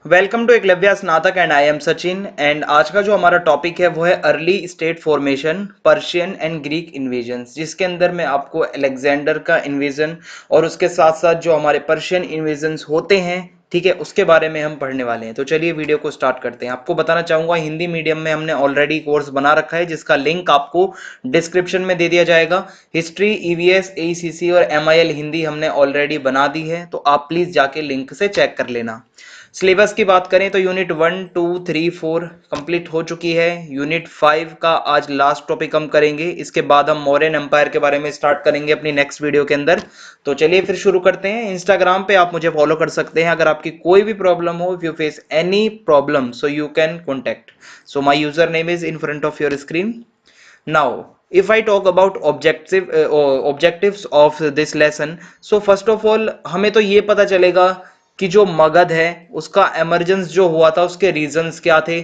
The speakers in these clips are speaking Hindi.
वेलकम टू एकलव्य स्नातक and I am Sachin and आज का जो हमारा टॉपिक है वो है early state formation Persian and Greek invasions, जिसके अंदर मैं आपको अलेक्जेंडर का इन्वेजन और उसके साथ साथ जो हमारे पर्शियन इन्वेजन्स होते हैं, ठीक है, उसके बारे में हम पढ़ने वाले हैं। तो चलिए वीडियो को स्टार्ट करते हैं। आपको बताना चाहूंगा हिंदी मीडियम में हमने ऑलरेडी कोर्स बना रखा है जिसका लिंक आपको डिस्क्रिप्शन में दे दिया जाएगा। हिस्ट्री, ईवीएस, एईसीसी और एमआईएल हिंदी हमने ऑलरेडी बना दी है, तो आप प्लीज जाके लिंक से चेक कर लेना। सिलेबस की बात करें तो यूनिट 1, 2, 3, 4 कंप्लीट हो चुकी है। यूनिट 5 का आज लास्ट टॉपिक हम करेंगे। इसके बाद हम मौर्यन एम्पायर के बारे में स्टार्ट करेंगे अपनी नेक्स्ट वीडियो के अंदर। तो चलिए फिर शुरू करते हैं। इंस्टाग्राम पे आप मुझे फॉलो कर सकते हैं अगर आपकी कोई भी प्रॉब्लम हो। If you face any problem so you can contact. So my user name is in front of your screen now. if I talk about objectives of this lesson, so first of all हमें तो ये पता चलेगा कि जो मगध है उसका एमरजेंस जो हुआ था उसके रीजंस क्या थे,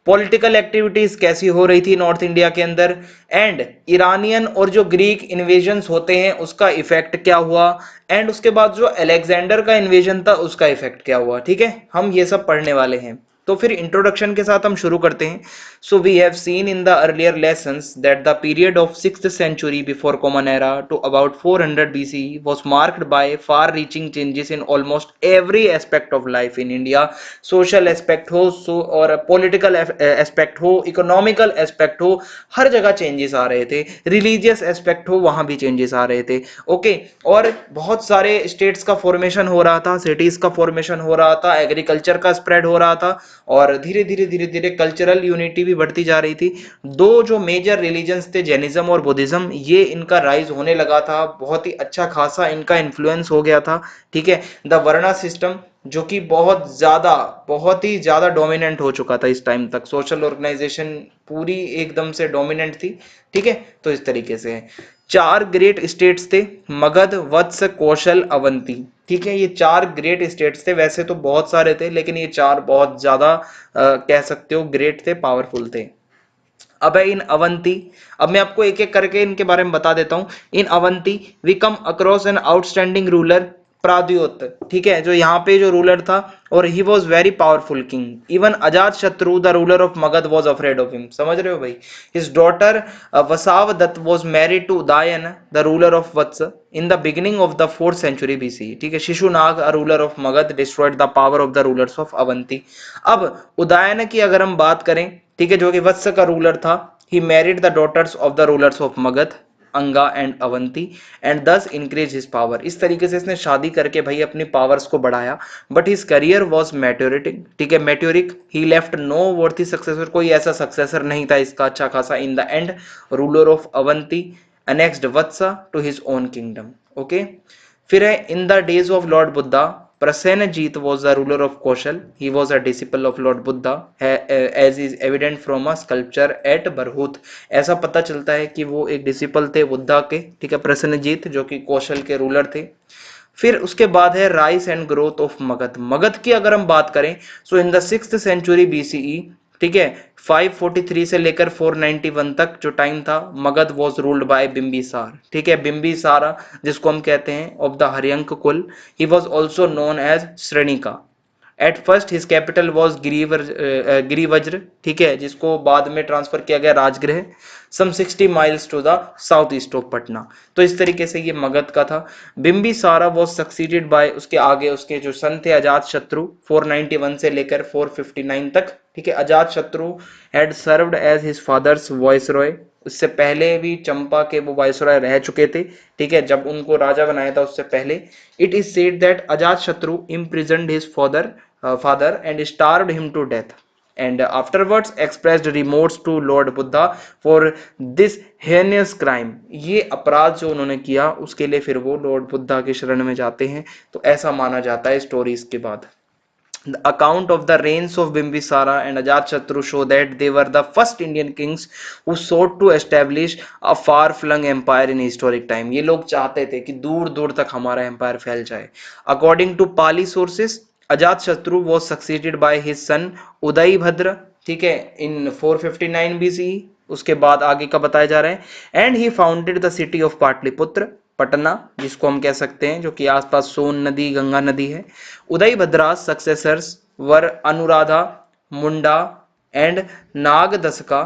पॉलिटिकल एक्टिविटीज कैसी हो रही थी नॉर्थ इंडिया के अंदर, एंड ईरानियन और जो ग्रीक इन्वेजन्स होते हैं उसका इफेक्ट क्या हुआ, एंड उसके बाद जो अलेक्जेंडर का इन्वेजन था उसका इफेक्ट क्या हुआ। ठीक है, हम ये सब पढ़ने वाले हैं। तो फिर इंट्रोडक्शन के साथ हम शुरू करते हैं। So we have seen in the earlier lessons that the period of 6th century before common era to about 400 BCE was marked by far reaching changes in almost every aspect of life in India। Social aspect हो और पॉलिटिकल एस्पेक्ट हो, इकोनॉमिकल एस्पेक्ट हो, हर जगह चेंजेस आ रहे थे। रिलीजियस एस्पेक्ट हो, वहां भी चेंजेस आ रहे थे। ओके, और बहुत सारे स्टेट्स का फॉर्मेशन हो रहा था, सिटीज का फॉर्मेशन हो रहा था, एग्रीकल्चर का स्प्रेड हो रहा था और धीरे धीरे कल्चरल यूनिटी भी बढ़ती जा रही थी। दो जो मेजर रिलीजन्स थे, जैनिज्म और बुद्धिज्म, ये इनका राइज होने लगा था। बहुत ही अच्छा खासा इनका इन्फ्लुएंस हो गया था। ठीक है, द वर्णा सिस्टम जो कि बहुत ही ज्यादा डोमिनेंट हो चुका था इस टाइम तक। सोशल ऑर्गेनाइजेशन पूरी एकदम से डोमिनेंट थी। ठीक है, तो इस तरीके से है। चार ग्रेट स्टेट्स थे, मगध, वत्स, कौशल, अवंती। ठीक है, ये चार ग्रेट स्टेट्स थे। वैसे तो बहुत सारे थे लेकिन ये चार बहुत ज्यादा कह सकते हो ग्रेट थे, पावरफुल थे। अब है इन अवंती। अब मैं आपको एक एक करके इनके बारे में बता देता हूं। In Avanti we come across an outstanding ruler Pradyota. ठीक है, जो यहाँ पे जो रूलर था और he was very powerful king. Even Ajatashatru the ruler of Magadh was afraid of him. समझ रहे हो भाई। His daughter Vasavadatta was married to Udayan the ruler of Vatsa in the beginning of the 4th century BC। ठीक है, Shishunaga a ruler of Magadh destroyed the power of the rulers of Avanti. अब उदयन की अगर हम बात करें, ठीक है, जो कि वत्स का रूलर था, he married the daughters of the rulers of Magadh, Anga and Avanti, and thus increase his power. इस तरीके से इसने शादी करके भाई अपनी पावर्स को बढ़ाया। But his career was meteoric. ठीक है, meteoric. He left no worthy successor, कोई ऐसा सक्सेसर नहीं था इसका अच्छा खासा। In the end ruler of Avanti annexed Vatsa to his own kingdom. Okay, फिर है in the days of Lord Buddha, Prasenjit was the ruler of Koshal. He was a disciple of Lord Buddha, as is evident from a sculpture at Barhut। ऐसा पता चलता है कि वो एक डिसिपल थे बुद्धा के। ठीक है, प्रसेनजीत जो कि कौशल के रूलर थे। फिर उसके बाद है rise and growth of Magadh. Magadh की अगर हम बात करें so in the 6th century BCE, ठीक है, 543 से लेकर 491 तक जो टाइम था, Magadh was ruled by Bimbisara. ठीक है, बिंबिसारा जिसको हम कहते हैं ऑफ द हरियंक कुल। He was also known as Shrenika. At first his capital was Girivraja. ठीक है, जिसको बाद में ट्रांसफर किया गया Rajagriha, some 60 miles to the south east of Patna. तो इस तरीके से ये मगध का था। बिंबिसारा वॉज सक्सीडेड बाय, उसके आगे उसके जो सन थे अजात शत्रु, 491 से लेकर 459 तक। ठीक है, Ajatashatru had served as his father's viceroy. उससे पहले भी चंपा के वो वायसरॉय रह चुके थे। ठीक है, जब उनको राजा बनाया था उससे पहले। इट इज सेड दैट अजात शत्रु imprisoned his father and starved him to death, and afterwards expressed remorse to Lord Buddha for this heinous crime। ये अपराध जो उन्होंने किया उसके लिए फिर वो लॉर्ड बुद्धा के शरण में जाते हैं। तो ऐसा माना जाता है स्टोरीज के बाद। The account of the reigns of Bimbisara and Ajatashatru show that they were the first Indian kings who sought to establish a far-flung empire in historic time। ये लोग चाहते थे कि दूर दूर तक हमारा एम्पायर फैल जाए। According to Pali sources, Ajatashatru was succeeded by his son Udayabhadra, ठीक है, in 459 BCE। उसके बाद आगे का बताया जा रहा है। And he founded the city of Pataliputra, Patna जिसको हम कह सकते हैं, जो कि आसपास सोन नदी, गंगा नदी है। Udayabhadra's successors were Anuradha, Munda and Nagadasaka.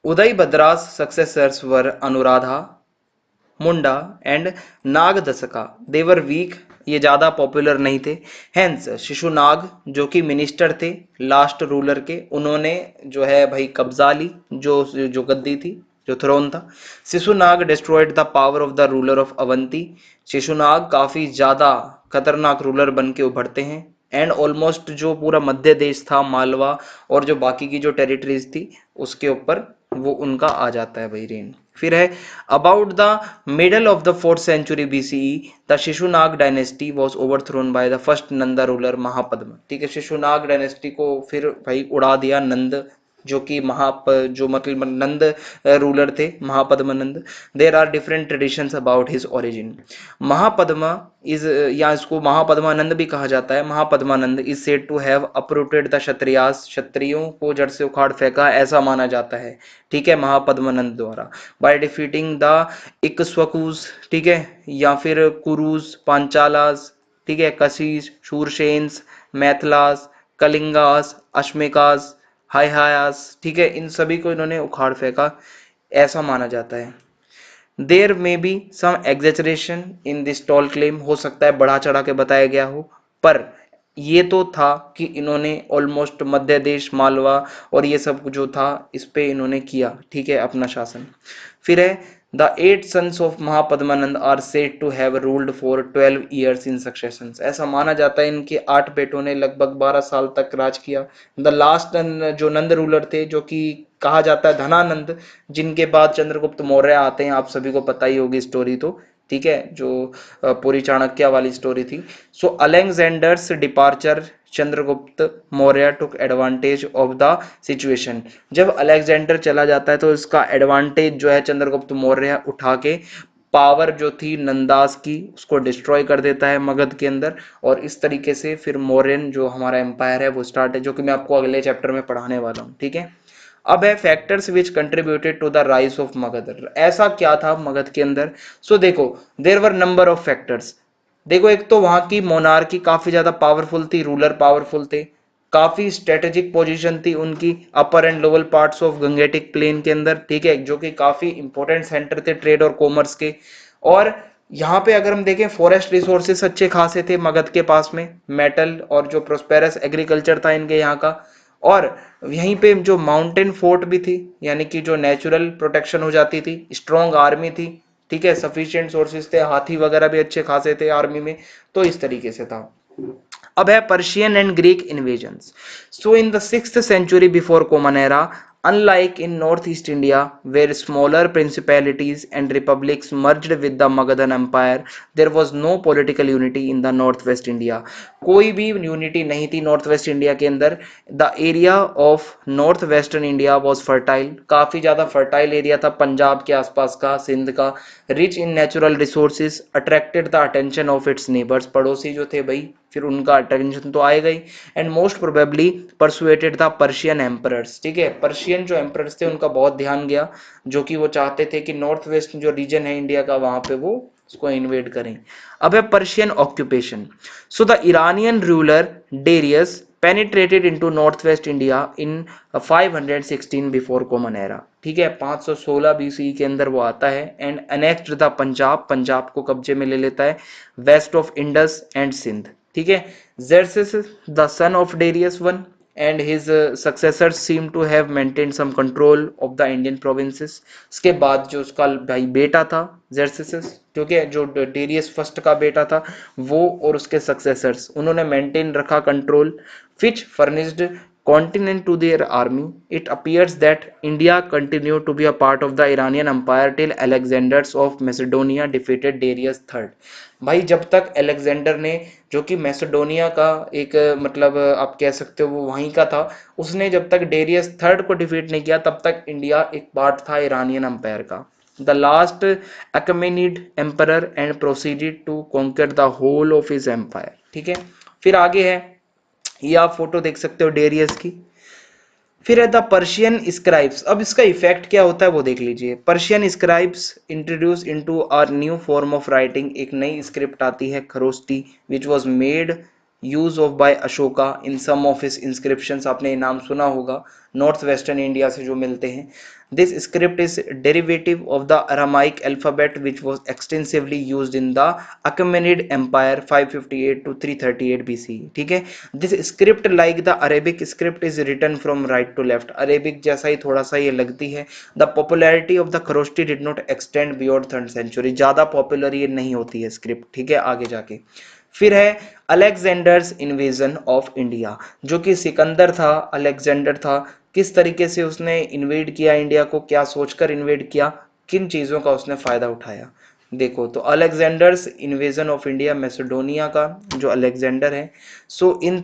Udaybadra's successors were Anuradha, Munda and Nagdasaka. They were weak, ये ज्यादा पॉपुलर नहीं थे. हेंस शिशुनाग जो कि मिनिस्टर थे लास्ट रूलर के, उन्होंने जो है भाई कब्जा ली, जो जो गद्दी थी, जो थ्रोन था. Shishunaga destroyed the power of the ruler of Avanti. Shishunaga काफी ज्यादा खतरनाक रूलर बन के उभरते हैं. एंड ऑलमोस्ट जो पूरा मध्य देश था, मालवा और जो बाकी की जो टेरिटरीज थी, उसके ऊपर वो उनका आ जाता है भाई रेन. फिर है about the middle of the 4th century BCE the Shishunaga dynasty was overthrown by the first Nanda ruler Mahapadma. ठीक है, शिशुनाग डायनेस्टी को फिर भाई उड़ा दिया नंद, जो कि जो मतलब नंद रूलर थे, Mahapadma Nanda. There are different traditions about his origin. Mahapadma is, या इसको महापद्मानंद भी कहा जाता है. Mahapadmananda is said to have uprooted the Kshatriyas, क्षत्रियों को जड़ से उखाड़ फेंका, ऐसा माना जाता है. ठीक है, महापद्मानंद द्वारा. बाय डिफीटिंग द इक्ष्वाकुस, ठीक है, या फिर कुरुस, पांचालास, ठीक है, कशीस, शूरसेन्स, मैथिलास, कलिंगास, अश्मेकास, हायहायास, ठीक है, इन सभी को इन्होंने उखाड़ फेंका, ऐसा माना जाता है. There may be some exaggeration in this tall claim, हो सकता है बढ़ा चढ़ा के बताया गया हो, पर ये तो था कि इन्होंने ऑलमोस्ट मध्य देश, मालवा और ये सब जो था इस पे इन्होंने किया, ठीक है, अपना शासन. फिर है the 8 sons of Mahapadmananda are said to have ruled for 12 years in succession. ऐसा माना जाता है इनके 8 बेटों ने लगभग 12 साल तक राज किया. द लास्ट जो नंद रूलर थे, जो कि कहा जाता है धनानंद, जिनके बाद चंद्रगुप्त मौर्य आते हैं, आप सभी को पता ही होगी स्टोरी तो, ठीक है, जो पूरी चाणक्य वाली स्टोरी थी. So Alexander's departure Chandragupta Maurya took advantage of the situation. जब अलेक्जेंडर चला जाता है तो इसका एडवांटेज जो है चंद्रगुप्त मौर्य उठा के पावर जो थी नंदास की उसको डिस्ट्रॉय कर देता है मगध के अंदर. और इस तरीके से फिर मौर्यन जो हमारा एम्पायर है वो स्टार्ट है, जो कि मैं आपको अगले चैप्टर में पढ़ाने वाला हूँ. ठीक है, अब है factors which contributed to the rise of Magadha. ऐसा क्या था मगध के अंदर? सो देखो, there were number of factors. देखो, एक तो वहां की मोनार्की काफी ज्यादा पावरफुल थी, रूलर पावरफुल थे, काफी स्ट्रेटेजिक पोजीशन थी उनकी upper and lower parts of Gangetic plain के अंदर, ठीक है, जो कि काफी इंपॉर्टेंट सेंटर थे ट्रेड और कॉमर्स के. और यहाँ पे अगर हम देखें फॉरेस्ट रिसोर्सेस अच्छे खासे थे मगध के पास में, मेटल और जो प्रोस्पेरस एग्रीकल्चर था इनके यहाँ का. और यहीं पे जो माउंटेन फोर्ट भी थी, यानी कि जो नेचुरल प्रोटेक्शन हो जाती थी, स्ट्रॉन्ग आर्मी थी, ठीक है, सफिशिएंट सोर्सेज थे, हाथी वगैरह भी अच्छे खासे थे आर्मी में. तो इस तरीके से था. अब है Persian and Greek invasions. So in the 6th century before common era, unlike in northeast India where smaller principalities and republics merged with the Magadhan empire, there was no political unity in the northwest India. कोई भी यूनिटी नहीं थी नॉर्थ वेस्ट इंडिया के अंदर. The area of north western India was fertile, काफी ज्यादा फर्टाइल एरिया था पंजाब के आसपास का, सिंध का. Rich in natural resources, attracted the attention of its neighbours. पड़ोसी जो थे भाई, फिर उनका अटेंशन तो आएगा ही. And most probably persuaded the Persian emperors. ठीक है, पर्शियन जो एम्परर्स थे उनका बहुत ध्यान गया, जो कि वो चाहते थे कि नॉर्थ वेस्ट जो रीजन है इंडिया का, वहां पे वो उसको इन्वेड करें. अब है Persian occupation. So the Iranian ruler Darius penetrated into northwest India in 516 before common era. ठीक है, 516 BCE के अंदर वो आता है and annexed the Punjab, Punjab को कब्जे में ले लेता है, west of Indus and Sindh. ठीक है, Xerxes the son of Darius I and his successors seem to have maintained some control of the Indian provinces. उसके बाद जो उसका भाई बेटा था Xerxes, जो कि जो डेरियस फर्स्ट का बेटा था, वो और उसके सक्सेसर्स उन्होंने मेंटेन रखा control, which furnished continent to their army. It appears that India continued to be a part of the Iranian Empire till Alexander of Macedonia defeated Darius III. भाई जब तक अलेक्जेंडर ने, जो कि मैसेडोनिया का एक मतलब आप कह सकते हो वो वहीं का था, उसने जब तक डेरियस थर्ड को डिफीट नहीं किया तब तक इंडिया एक पार्ट था इरानियन एम्पायर का. The last Achaemenid emperor and proceeded to conquer the whole of his empire. ठीक है, फिर आगे है, ये आप फोटो देख सकते हो डेरियस की. फिर है द पर्शियन स्क्राइब्स. अब इसका इफेक्ट क्या होता है वो देख लीजिए. Persian scribes introduce into our new form of writing. एक नई स्क्रिप्ट आती है Kharosthi, which was made use of by Ashoka in some of his inscriptions, आपने ये नाम सुना होगा, नॉर्थ वेस्टर्न इंडिया से जो मिलते हैं। This script is derivative of the Aramaic alphabet which was extensively used in the Achaemenid Empire 558 to 338 BC। ठीक है, this script like the Arabic script is written from right to left, Arabic जैसा ही थोड़ा सा ये लगती है। The popularity of the Kharosthi did not extend beyond third century, ज्यादा पॉपुलर ये नहीं होती है स्क्रिप्ट, ठीक है, आगे जाके। फिर है अलेक्जेंडर्स इन्वेजन ऑफ इंडिया, जो कि सिकंदर था, अलेक्जेंडर था, किस तरीके से उसने इन्वेड किया इंडिया को, क्या सोचकर इन्वेड किया, किन चीजों का उसने फायदा उठाया। देखो तो Alexander's invasion of India, Macedonia का जो अलेक्जेंडर है, सो इन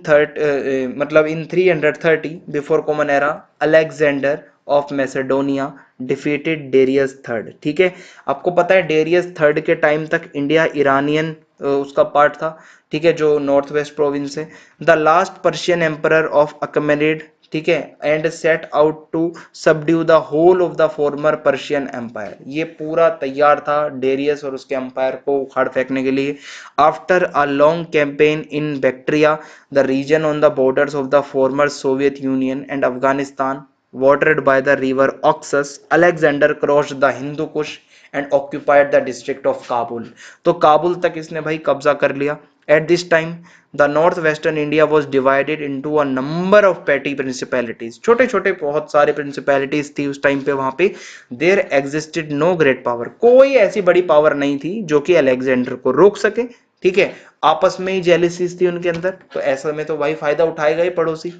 मतलब in 330 before common era, Alexander of Macedonia defeated Darius third. ठीक है, आपको पता है डेरियस थर्ड के टाइम तक इंडिया ईरानियन उसका पार्ट था, ठीक है, जो नॉर्थ वेस्ट प्रोविंस है। The last Persian emperor of Achaemenid, ठीक है, and set out to subdue the whole of the former Persian empire, ये पूरा तैयार था डेरियस और उसके एम्पायर को उखाड़ फेंकने के लिए। After a long campaign in Bactria, the region on the borders of the former Soviet Union and Afghanistan, watered by the river Oxus, Alexander crossed the Hindu Kush and occupied the district of Kabul। तो काबुल तक इसने भाई कब्जा कर लिया। At this time, the northwestern India was divided into a number of petty principalities। छोटे छोटे बहुत सारे principalities थी उस टाइम पे वहां पे। There existed no great power, कोई ऐसी बड़ी पावर नहीं थी जो कि अलेक्जेंडर को रोक सके। ठीक है, आपस में ही जेलिसीज थी उनके अंदर, तो ऐसा में तो भाई फायदा उठाएगा ही पड़ोसी।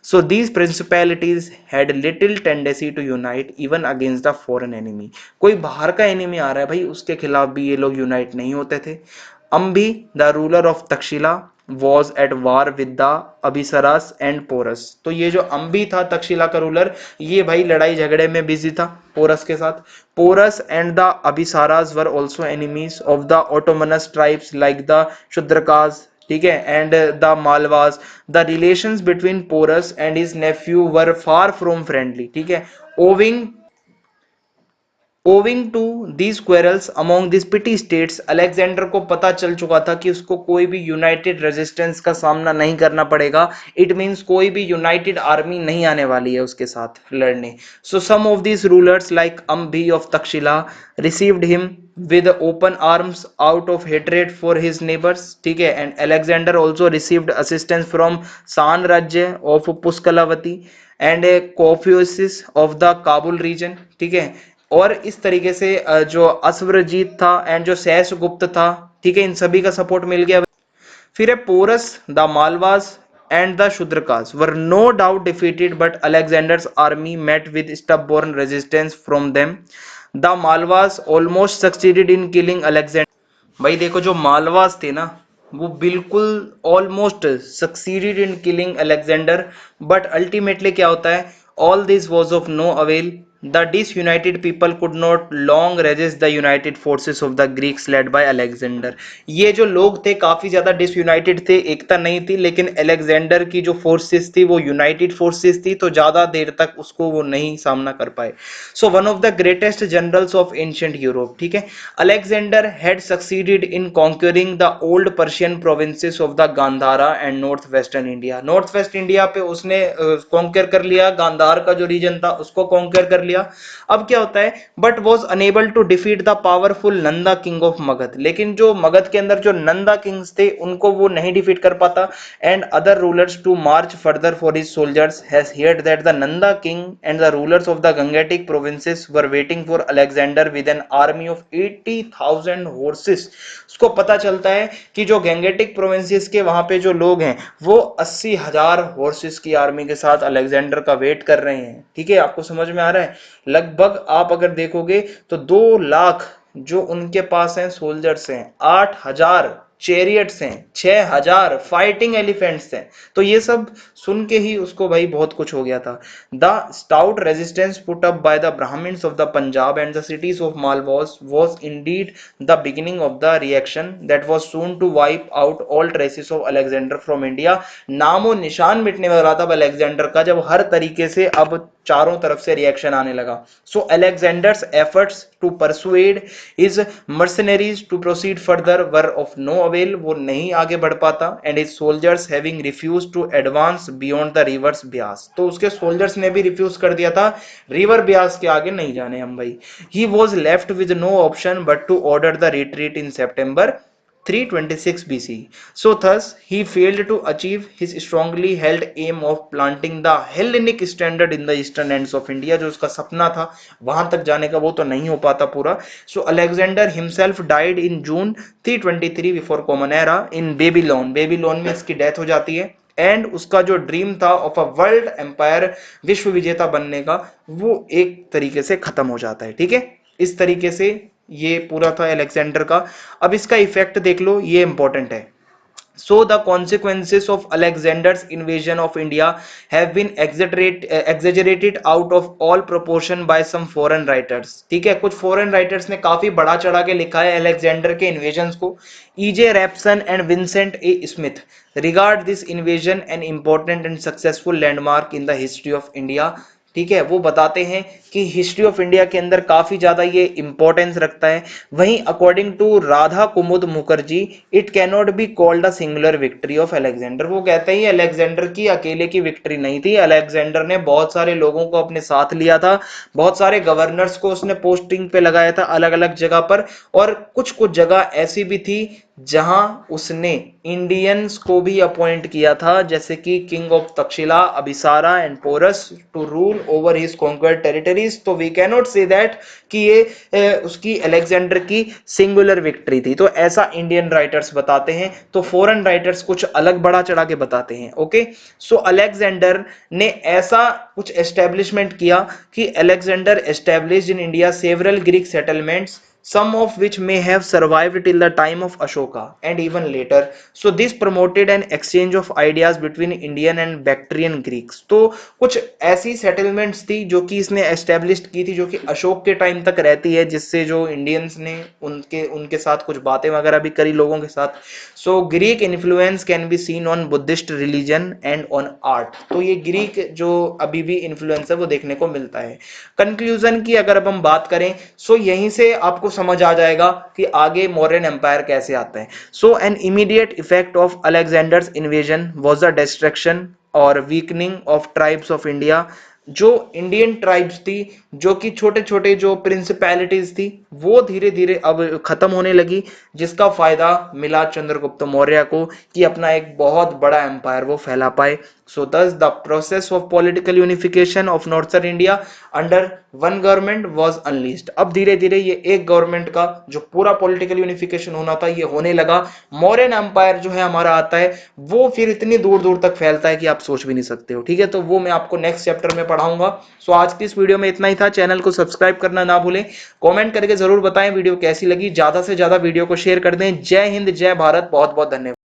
So these principalities had little tendency to unite even against the foreign enemy। कोई बाहर का एनिमी आ रहा है भाई, उसके खिलाफ भी ये लोग यूनाइट नहीं होते थे। Ambhi the ruler of Takshashila was at war with the Abhisaras and Porus. तो ये जो अम्बी था तक्षशिला का रूलर, ये भाई लड़ाई झगड़े में बिजी था पोरस के साथ। Porus and the Abhisaras were also enemies of the autonomous tribes like the Shudrakas, ठीक है, and the Malavas. The relations between Porus and his nephew were far from friendly. ठीक है, owing Owing to these quarrels among these petty states, Alexander को पता चल चुका था कि उसको कोई भी यूनाइटेड रेजिस्टेंस का सामना नहीं करना पड़ेगा। इट मींस कोई भी यूनाइटेड आर्मी नहीं आने वाली है उसके साथ लड़ने। सो सम of these rulers like Ambi of Takshila received him with open arms out of hatred for his neighbors। ठीक है, and Alexander also received assistance from सान राज्य of Pushkalavati and Cophaeus of the Kabul region. ठीक है, और इस तरीके से जो अश्वरजीत था एंड जो शैसगुप्त था, ठीक है, इन सभी का सपोर्ट मिल गया। फिर है Porus the Malavas and the Shudrakas were no doubt defeated but Alexander's army met with stubborn resistance from them. The Malavas almost succeeded in killing Alexander. भाई देखो जो मालवास थे ना, वो बिल्कुल almost succeeded in killing Alexander, but ultimately क्या होता है, all this was of no avail. The disunited people could not long resist the united forces of the Greeks led by Alexander। ये जो लोग थे काफी ज्यादा डिसयूनाइटेड थे, एकता नहीं थी, लेकिन अलेक्जेंडर की जो फोर्सेस थी वो यूनाइटेड फोर्सेस थी, तो ज्यादा देर तक उसको वो नहीं सामना कर पाए। So one of the greatest generals of ancient Europe, ठीक है, Alexander had succeeded in conquering the old Persian provinces of the Gandhara and north western India. North west India पे उसने कॉन्कर कर लिया, गांधार का जो रीजन था उसको कॉन्कर कर लिया। अब क्या होता है, but was unable to defeat the powerful Nanda king of Magadha. लेकिन जो मगध के अंदर जो नंदा किंग्स थे उनको वो नहीं डिफीट कर पाता। And other rulers to march further for his soldiers has heard that the Nanda king and the rulers of the Gangetic provinces were waiting for Alexander with an army of 80,000 horses. उसको पता चलता है कि जो गंगेटिक प्रोविंसेस के वहां पे जो लोग हैं वो 80,000 हॉर्सेस की आर्मी के साथ अलेक्जेंडर का वेट कर रहे हैं। ठीक है, आपको समझ में आ रहा है, लगभग आप अगर देखोगे तो 2 लाख जो उनके पास हैं सोल्जर्स हैं, 8,000 चैरियट्स हैं, 6,000 फाइटिंग एलिफेंट्स हैं। तो ये सब सुन के ही उसको भाई बहुत कुछ हो गया था। The stout resistance put up by the Brahmans of the Punjab and the cities of Malavas was indeed the beginning of the reaction that was soon to wipe out all traces of Alexander from India. नामो निशान मिटने वाला था अलेक्जेंडर का, जब हर तरीके से अब चारों तरफ से रिएक्शन आने लगा। So Alexander's efforts to persuade his mercenaries to proceed further were of no avail, वो नहीं आगे बढ़ पाता, and his soldiers having refuse to advance beyond the rivers Beas, तो उसके सोल्जर्स ने भी रिफ्यूज कर दिया था, रिवर ब्यास के आगे नहीं जाने हम भाई। He was left with no option but to order the retreat in September 326 BC. So thus he failed to achieve his strongly held aim of planting the Hellenic standard in the eastern ends of India, जो उसका सपना था वहां तक जाने का, वो तो नहीं हो पाता पूरा। So Alexander himself died in June 323 before Common Era in Babylon, Babylon में इसकी डेथ हो जाती है। एंड उसका जो ड्रीम था ऑफ अ वर्ल्ड एम्पायर, विश्व विजेता बनने का, वो एक तरीके से खत्म हो जाता है। ठीक है, इस तरीके से ये पूरा था अलेक्जेंडर का। अब इसका इफेक्ट देख लो, ये इंपॉर्टेंट है। So the consequences of Alexander's invasion of India have been exaggerated out of all proportion by some foreign writers। ठीक है, कुछ फॉरेन राइटर्स ने काफी बढ़ा चढ़ा के लिखा है अलेक्जेंडर के इन्वेजन को। E.J. Raphson and Vincent A Smith regard this invasion an important and successful landmark in the history of India। ठीक है, वो बताते हैं कि हिस्ट्री ऑफ इंडिया के अंदर काफी ज्यादा ये इंपॉर्टेंस रखता है। वहीं according to Radha Kumud Mukherjee, it can not be called a singular victory of Alexander. वो कहते हैं अलेक्जेंडर की अकेले की विक्ट्री नहीं थी, अलेक्जेंडर ने बहुत सारे लोगों को अपने साथ लिया था, बहुत सारे गवर्नर्स को उसने पोस्टिंग पे लगाया था अलग अलग जगह पर, और कुछ कुछ जगह ऐसी भी थी जहां उसने इंडियंस को भी अपॉइंट किया था, जैसे कि king of Takshashila, Abhisara and Porus to rule over his conquered territories. तो we can not say that कि ये उसकी अलेक्जेंडर की सिंगुलर विक्ट्री थी, तो ऐसा इंडियन राइटर्स बताते हैं। तो फॉरेन राइटर्स कुछ अलग बढ़ा चढ़ा के बताते हैं। ओके, सो अलेक्जेंडर ने ऐसा कुछ एस्टेब्लिशमेंट किया कि Alexander established in India several Greek settlements, some of which may have survived till the time of Ashoka and even later. So this promoted an exchange of ideas between Indian and Bactrian Greeks। तो कुछ ऐसी सेटलमेंट्स थी जो कि इसने एस्टेब्लिश की थी, जो कि अशोक के टाइम तक रहती है, जिससे जो इंडियंस ने उनके साथ कुछ बातें वगैरह भी करी लोगों के साथ। So Greek influence can be seen on Buddhist religion and on art. तो ये ग्रीक जो अभी भी इन्फ्लुएंस है वो देखने को मिलता है। कंक्लूजन की अगर अब हम बात करें, सो यहीं से आपको समझ आ जाएगा कि आगे मौर्यन एम्पायर कैसे आता है। So an immediate effect of Alexander's invasion was the destruction और weakening of tribes of India. जो इंडियन ट्राइब्स थी, जो कि छोटे छोटे जो प्रिंसिपैलिटीज थी, वो धीरे धीरे अब खत्म होने लगी, जिसका फायदा मिला चंद्रगुप्त मौर्य को कि अपना एक बहुत बड़ा एम्पायर वो फैला पाए। सो thus the process of political unification of northern India under one government was unleashed। अब धीरे धीरे ये एक गवर्नमेंट का जो पूरा पॉलिटिकल यूनिफिकेशन होना था ये होने लगा। मौर्यन एम्पायर जो है हमारा आता है, वो फिर इतनी दूर दूर तक फैलता है कि आप सोच भी नहीं सकते हो। ठीक है, तो वो मैं आपको नेक्स्ट चैप्टर में पढ़ाऊंगा। सो आज की इस वीडियो में इतना ही था। चैनल को सब्सक्राइब करना ना भूलें, कमेंट करके जरूर बताएं वीडियो कैसी लगी, ज्यादा से ज्यादा वीडियो को शेयर कर दें। जय हिंद, जय भारत, बहुत बहुत धन्यवाद।